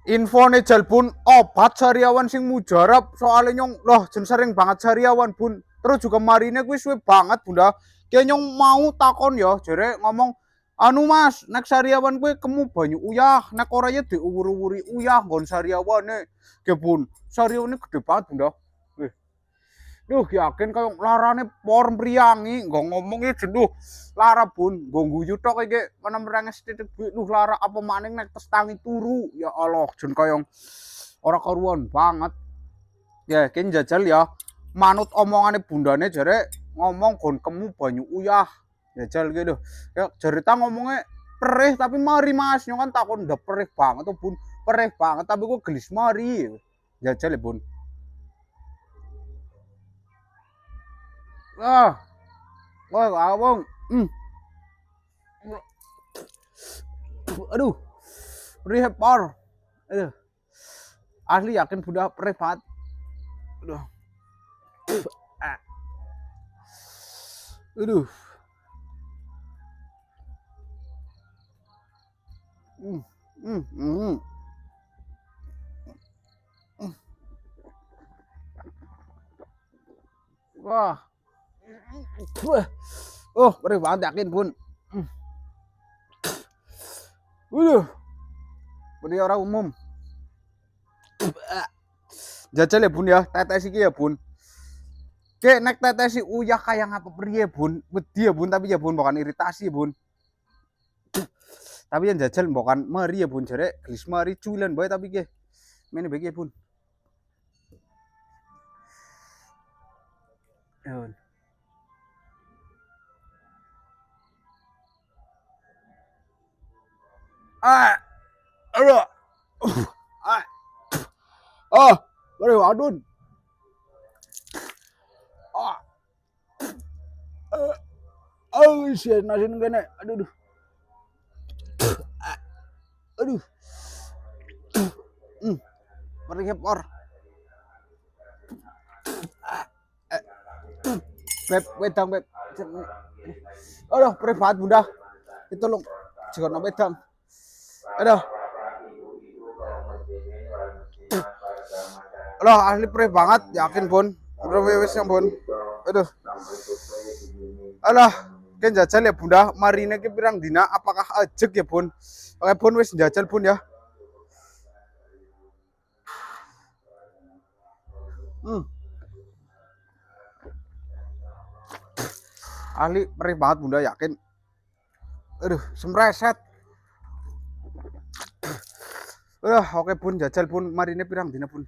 Infone jal bun obat sariawan sing mujarab soalnya nyong loh jen sering banget sariawan bun. Terus juga marine kuwi suwe banget bunda. Kayak nyong mau takon ya jere ngomong anu mas nek sariawan kuwi kemu banyu uyah nek ora ya diuwur-uwuri uyah nggon sariawane. Ke bun sariawane gede banget bunda. Duh yakin kayak larane por mriyangi nggo ngomong iki jenduh lara bun nggo guyu tok iki mana merenges titik duh lara apa maning nek tes tangi turu ya Allah jen kaya ora karuan banget ya iki jajal ya manut omongane bundane jare ngomong gon kemu banyu uyah jajal gitu ya jare ta ngomongnya perih tapi mari mas nyong kan takon udah perih banget tuh bun perih banget tapi kok gelis mari jajal ya bun ah wah awong aduh perih par aduh asli yakin bunda perih banget aduh aduh mm, mm, mm, wah oh perih banget yakin bun aduh perih orang umum jajal ya bun ya tetes iki ya bun Kek nek tetesi uyah kayak ngapa priye bun wedi ya bun tapi ya bun bukan iritasi ya bun tapi yang jajal bukan mari ya bun jare gelis mari cuilan bae tapi ke mene bae ya bun ya bun ah aduh ah oh baru adun ah oh sih nasi gini aduh aduh perih por beb wedang beb aduh perih banget bunda itu lo jangan wedang aduh aduh asli perih banget yakin bun aduh wis yang bun aduh alah kan jajal ya bunda marine ki pirang dina apakah ajek ya bun oke bun wis jajal bun ya ahli perih banget bunda yakin aduh semreset oke bun jajal bun marine pirang dina bun